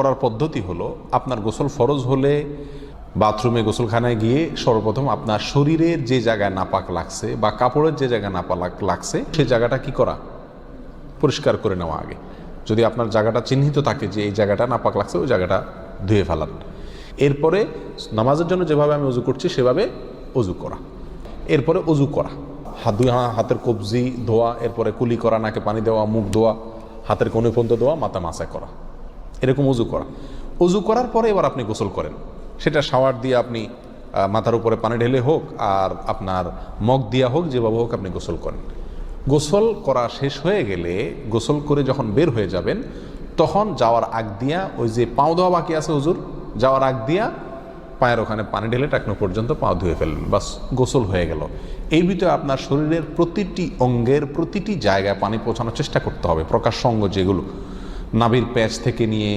করার পদ্ধতি হলো, আপনার গোসল ফরজ হলে বাথরুমে গোসলখানায় গিয়ে সর্বপ্রথম আপনার শরীরের যে জায়গায় নাপাক লাগছে বা কাপড়ের যে জায়গায় নাপাক লাগছে সেই জায়গাটা কি করা, পরিষ্কার করে নেওয়া আগে। যদি আপনার জায়গাটা চিহ্নিত থাকে যে এই জায়গাটা নাপাক লাগছে, ওই জায়গাটা ধুয়ে ফেলান। এরপরে নামাজের জন্য যেভাবে আমি অজু করছি সেভাবে অজু করা। এরপরে অজু করা, হাতের কবজি ধোয়া, এরপরে কুলি করা, নাকে পানি দেওয়া, মুখ ধোয়া, হাতের কনুই পর্যন্ত ধোয়া, মাথা মাসা করা, এরকম অজু করা। অজু করার পরে এবার আপনি গোসল করেন। সেটা শাওয়ার দিয়ে আপনি মাথার উপরে পানি ঢেলে হোক আর আপনার মগ দিয়া হোক, যেভাবে হোক আপনি গোসল করেন। গোসল করা শেষ হয়ে গেলে, গোসল করে যখন বের হয়ে যাবেন, তখন যাওয়ার আগ দিয়া ওই যে পাও ধোয়া বাকি আছে হুজুর, যাওয়ার আগ দিয়া পায়ের ওখানে পানি ঢেলে টাকনো পর্যন্ত পা ধুয়ে ফেললেন, বাস গোসল হয়ে গেল। এই ভিতরে আপনার শরীরের প্রতিটি অঙ্গের প্রতিটি জায়গায় পানি পৌঁছানোর চেষ্টা করতে হবে। প্রকাশ্য অঙ্গ যেগুলো, নাভির প্যাচ থেকে নিয়ে